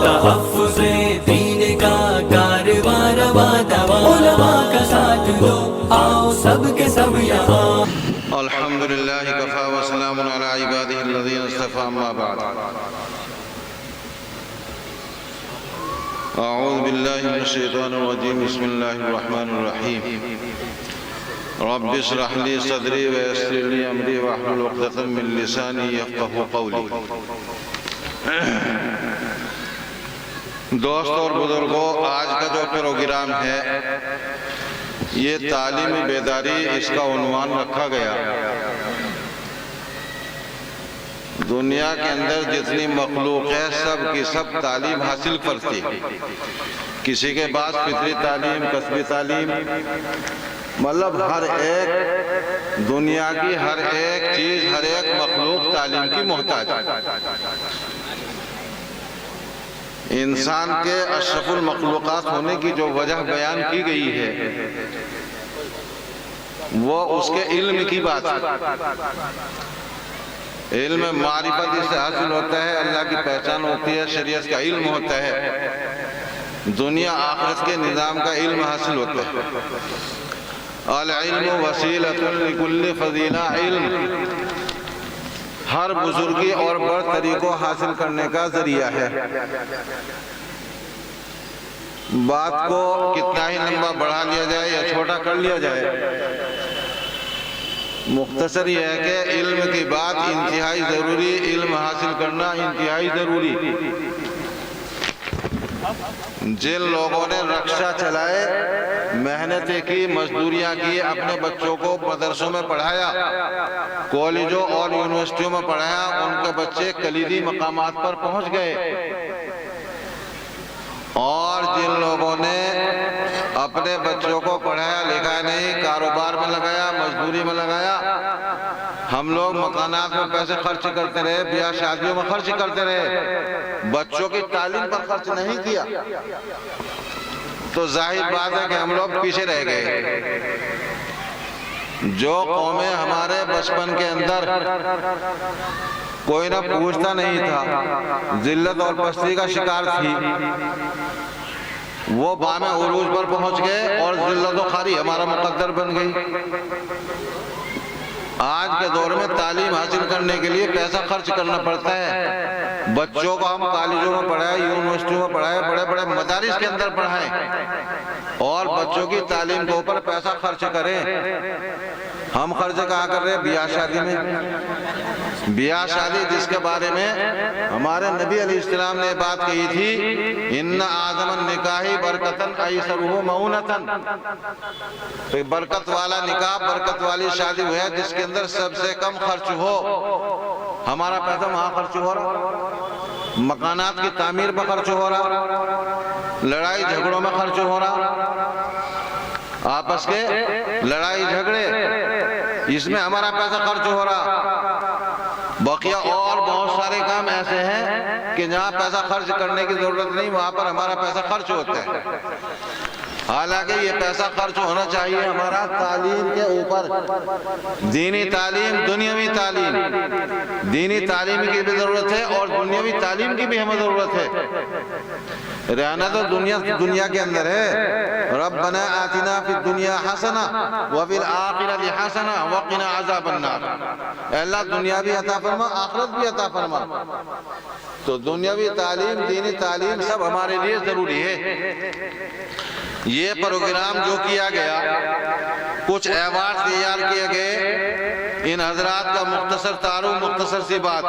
تحفظ دین کا کارواں رواں دواں، علماء کا ساتھ دو آؤ سب کے سب یہاں۔ الحمدللہ کفا وسلام علی عبادہ الذین اصطفیٰ، اما بعد۔ اعوذ باللہ من الشیطان الرجیم، بسم اللہ الرحمن الرحیم۔ رب اشرح لی صدری ویسر لی امری واحلل عقدۃ من لسانی یفقہوا قولی۔ دوست اور بزرگوں، آج کا جو پروگرام ہے یہ تعلیمی بیداری، اس کا عنوان رکھا گیا۔ دنیا کے اندر جتنی مخلوق ہے سب کی سب تعلیم حاصل کرتی، کسی کے پاس فطری تعلیم، کسبی تعلیم، مطلب ہر ایک دنیا کی ہر ایک چیز، ہر ایک مخلوق تعلیم کی محتاج ہے۔ انسان کے اشرف المخلوقات ہونے کی جو وجہ بیان کی گئی ہے وہ اس کے علم کی بات ہے۔ علم معرفت اس سے حاصل ہوتا ہے، اللہ کی پہچان ہوتی ہے، شریعت کا علم ہوتا ہے، دنیا آخرت کے نظام کا علم حاصل ہوتا ہے۔ العلم وسیلۃ لکل فضیلہ، علم ہر بزرگی اور برتری کو حاصل کرنے کا ذریعہ ہے۔ بات کو کتنا ہی لمبا بڑھا لیا جائے یا چھوٹا کر لیا جائے، مختصر یہ ہے کہ علم کی بات انتہائی ضروری، علم حاصل کرنا انتہائی ضروری۔ جن لوگوں نے رکشہ چلائے، محنتیں کی، مزدوریاں کی، اپنے بچوں کو مدرسوں میں پڑھایا، کالجوں اور یونیورسٹیوں میں پڑھایا، ان کے بچے کلیدی مقامات پر پہنچ گئے۔ اور جن لوگوں نے اپنے بچوں کو پڑھایا لکھایا نہیں، کاروبار میں لگایا، مزدوری میں لگایا، ہم لوگ مکانات میں پیسے خرچ کرتے رہے، بیاہ شادیوں میں خرچ کرتے رہے، بچوں کی تعلیم پر خرچ نہیں کیا، تو ظاہر بات ہے کہ ہم لوگ پیچھے رہ گئے۔ جو قومیں ہمارے بچپن کے اندر کوئی نہ پوچھتا نہیں تھا، ذلت اور پستی کا شکار تھی، وہ بام عروج پر پہنچ گئے اور ذلت و خواری ہمارا مقدر بن گئی۔ آج کے دور میں تعلیم حاصل کرنے کے لیے پیسہ خرچ کرنا پڑتا ہے، بچوں کو ہم کالجوں میں پڑھائیں، یونیورسٹیوں میں پڑھائیں، بڑے بڑے مدارس کے اندر پڑھائیں اور بچوں کی تعلیم کے اوپر پیسہ خرچ کریں۔ ہم خرچ کہاں کر رہے ہیں؟ بیاہ شادی میں۔ بیاہ شادی جس کے بارے میں ہمارے نبی علیہ السلام نے بات کہی تھی، ان اعظم النکاح برکتن ایسرہ مؤونتن، برکت والا نکاح، برکت والی شادی وہ ہے جس کے اندر سب سے کم خرچ ہو۔ ہمارا پیسہ وہاں خرچ ہو رہا، مکانات کی تعمیر پر خرچ ہو رہا، لڑائی جھگڑوں میں خرچ ہو رہا، آپس کے لڑائی جھگڑے، اس میں ہمارا پیسہ خرچ ہو رہا۔ بقیہ اور بہت سارے کام ایسے ہیں کہ جہاں پیسہ خرچ کرنے کی ضرورت نہیں، وہاں پر ہمارا پیسہ خرچ ہوتا ہے۔ حالانکہ یہ پیسہ خرچ ہونا چاہیے ہمارا تعلیم کے اوپر، دینی تعلیم، دنیاوی تعلیم، دینی تعلیم کی بھی ضرورت ہے اور دنیاوی تعلیم کی بھی ہمیں ضرورت ہے۔ رہنا تو دنیا کے اندر ہے، ربنا آتنا فی الدنیا حسنہ وفی الآخرۃ حسنہ وقنا عذاب النار، اے اللہ دنیا بھی عطا فرما، آخرت بھی عطا فرما۔ تو دنیاوی تعلیم، دینی تعلیم سب ہمارے لیے ضروری ہے۔ یہ پروگرام جو کیا گیا، کچھ ایوارڈ تیار کیے گئے، ان حضرات کا مختصر تعارف، مختصر سی بات۔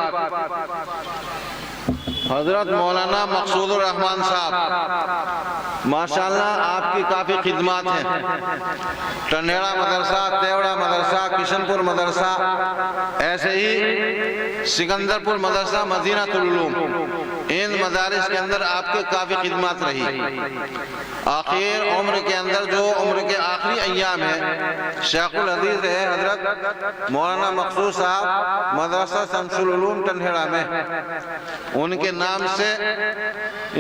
حضرت مولانا مقصود الرحمان صاحب، ماشاءاللہ آپ کی کافی خدمات ہیں، ٹنڈیڑا مدرسہ، تیوڑا مدرسہ، کشن پور مدرسہ، ایسے ہی سکندرپور مدرسہ، مدینہ العلوم، ان مدارس کے اندر آپ کے کافی خدمات رہی۔ آخر عمر کے اندر جو عمر کے آخری ایام ہیں، شیخ الحدیث ہے حضرت مولانا مقصود صاحب، مدرسہ شمس العلوم ٹنڈیڑا میں، ان کے نام سے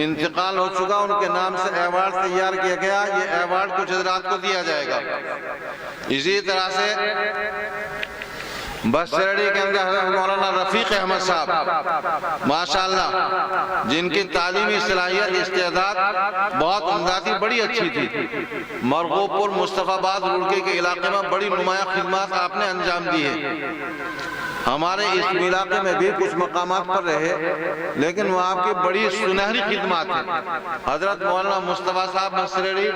انتقال ہو چکا، ان کے نام سے ایوارڈ تیار کیا گیا، یہ ایوارڈ کچھ حضرات کو دیا جائے گا۔ اسی طرح سے بسرڑی کے اندر حضرت مولانا رفیق احمد صاحب ماشاءاللہ، جن کی تعلیمی صلاحیت استعداد بہت عمدہ تھی، بڑی اچھی تھی۔ مرغوب پور مصطفیٰ آباد روڑکی کے علاقے میں بڑی نمایاں خدمات آپ نے انجام دی ہے۔ ہمارے اس علاقے میں بھی کچھ مقامات پر رہے، لیکن وہ آپ کی بڑی سنہری خدمات ہیں۔ حضرت مولانا مصطفیٰ صاحب مسرڑی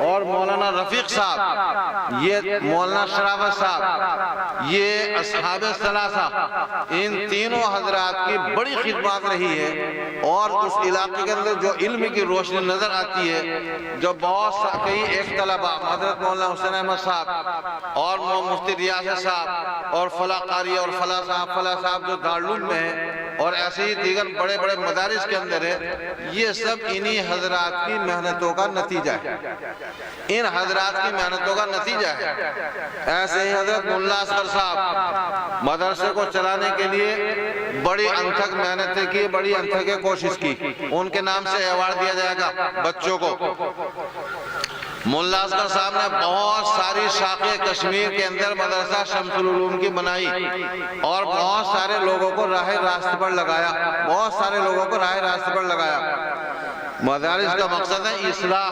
اور مولانا رفیق صاحب، یہ مولانا شراوت صاحب، یہ اصحاب ثلاثہ، ان تینوں حضرات کی بڑی خدمات رہی ہے۔ اور اس علاقے کے اندر جو علم کی روشنی نظر آتی ہے، جو بہت کئی ایک طلبہ حضرت مولانا حسین احمد صاحب اور مفتی ریاض صاحب اور فلاں قاری اور فلاں صاحب جو دارالعلوم میں ہیں، اور ایسے ہی دیگر بڑے بڑے مدارس کے اندر ہے، یہ سب انہی حضرات کی محنتوں کا نتیجہ ہے، ان حضرات کی محنتوں کا نتیجہ ہے۔ ایسے ہی حضرت ملا اصغر صاحب مدرسے کو چلانے کے لیے بڑی انتھک محنتیں کی، بڑی انتھک کوشش کی۔ ان کے نام سے ایوارڈ دیا جائے گا بچوں کو۔ ملا اصغر صاحب نے بہت ساری شاخیں کشمیر کے اندر مدرسہ شمس العلوم کی بنائی، اور بہت سارے لوگوں کو راہ راست پر لگایا، بہت سارے لوگوں کو راہ راست پر لگایا۔ مدارس کا مقصد ہے اصلاح،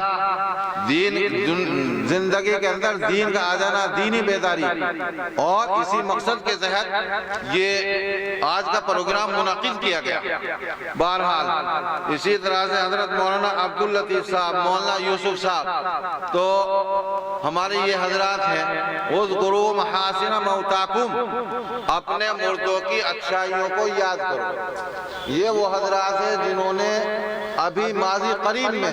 دین، زندگی کے اندر دین کا آ جانا، دینی بیداری، اور اسی مقصد کے تحت یہ آج کا پروگرام منعقد کیا گیا۔ بہرحال اسی طرح سے حضرت مولانا عبداللطیف صاحب، مولانا یوسف صاحب، تو ہمارے یہ حضرات ہیں۔ اذکروا محاسن موتاکم، اپنے مردوں کی اچھائیوں کو یاد کرو۔ یہ وہ حضرات ہیں جنہوں نے ابھی ماضی قریب میں،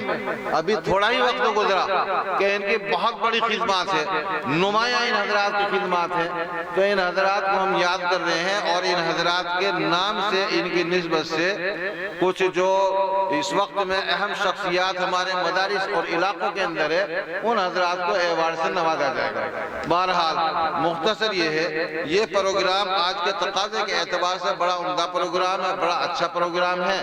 ابھی تھوڑا ہی وقت گزرا کہ ان کی بہت بڑی خدمات ہے، نمایاں ان حضرات کی خدمات ہیں۔ تو ان حضرات کو ہم یاد کر رہے ہیں، اور ان حضرات کے نام سے، ان کی نسبت سے کچھ جو اس وقت میں اہم شخصیات ہمارے مدارس اور علاقوں کے اندر ہے، ان حضرات کو ایوارڈ سے نوازا جائے گا۔ بہرحال مختصر یہ ہے، یہ پروگرام آج کے تقاضے کے اعتبار سے بڑا عمدہ پروگرام ہے، بڑا اچھا پروگرام ہے۔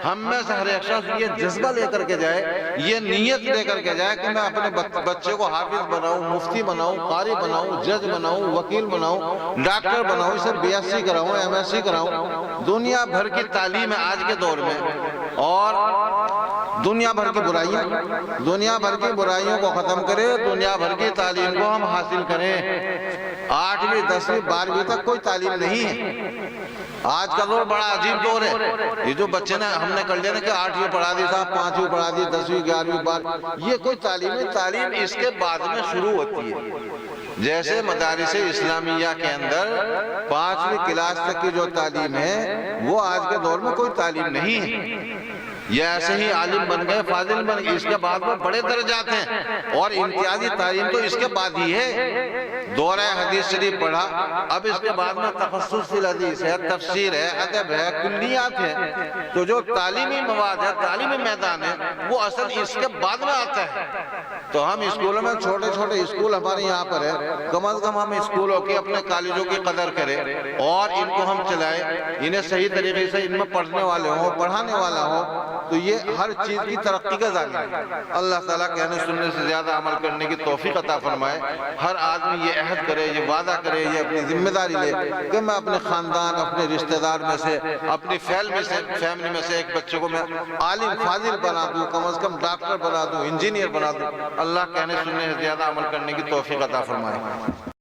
ہم میں سے ہر ایک شخص یہ جذبہ لے کر کے جائے، یہ نیت لے کر کے جائے کہ میں اپنے بچے کو حافظ بناؤں، مفتی بناؤں، قاری بناؤں، جج بناؤں، وکیل بناؤں، ڈاکٹر بناؤں، اسے بی ایس سی کراؤں، ایم ایس سی کراؤں۔ دنیا بھر کی تعلیم ہے آج کے دور میں، اور دنیا بھر کی برائیوں کو ختم کرے، دنیا بھر کی تعلیم کو ہم حاصل کریں۔ 8ویں 10ویں 12ویں تک کوئی تعلیم نہیں ہے۔ آج کا دور بڑا عجیب دور ہے۔ یہ جو بچے نے ہم نے کر لیا نا کہ 8ویں پڑھا دی صاحب، 5ویں پڑھا دی، 10ویں 11ویں 12، یہ کوئی تعلیم اس کے بعد میں شروع ہوتی ہے۔ جیسے مدارس اسلامیہ کے اندر 5ویں کلاس تک کی جو تعلیم ہے، وہ آج کے دور میں کوئی تعلیم نہیں ہے۔ یہ ایسے ہی عالم بن گئے، فاضل بن گئے، اس کے بعد میں بڑے درجات ہیں، اور امتیازی تعلیم تو اس کے بعد ہی ہے۔ دورہ حدیث شریف پڑھا، اب اس کے بعد میں تخصص فی الحدیث ہے، تفسیر ہے، ادب ہے، کلیات ہے۔ تو جو تعلیمی مواد ہے، تعلیمی میدان ہے، وہ اصل اس کے بعد میں آتا ہے۔ تو ہم اسکولوں میں، چھوٹے چھوٹے اسکول ہمارے یہاں پر ہے، کم از کم ہم اسکولوں کی، اپنے کالجوں کی قدر کریں، اور ان کو ہم چلائیں، انہیں صحیح طریقے سے ان میں پڑھنے والے ہوں، پڑھانے والا ہوں۔ تو یہ ہر چیز کی ترقی کا ذریعہ ہے۔ اللہ تعالیٰ کہنے سننے سے زیادہ عمل کرنے کی توفیق عطا فرمائے۔ ہر آدمی یہ عہد کرے، یہ وعدہ کرے، یہ اپنی ذمہ داری لے کہ میں اپنے خاندان، اپنے رشتہ دار میں سے، اپنی فیملی میں سے ایک بچے کو میں عالم فاضل بنا دوں، کم از کم ڈاکٹر بنا دوں، انجینئر بنا دوں۔ اللہ کہنے سننے سے زیادہ عمل کرنے کی توفیق عطا فرمائے۔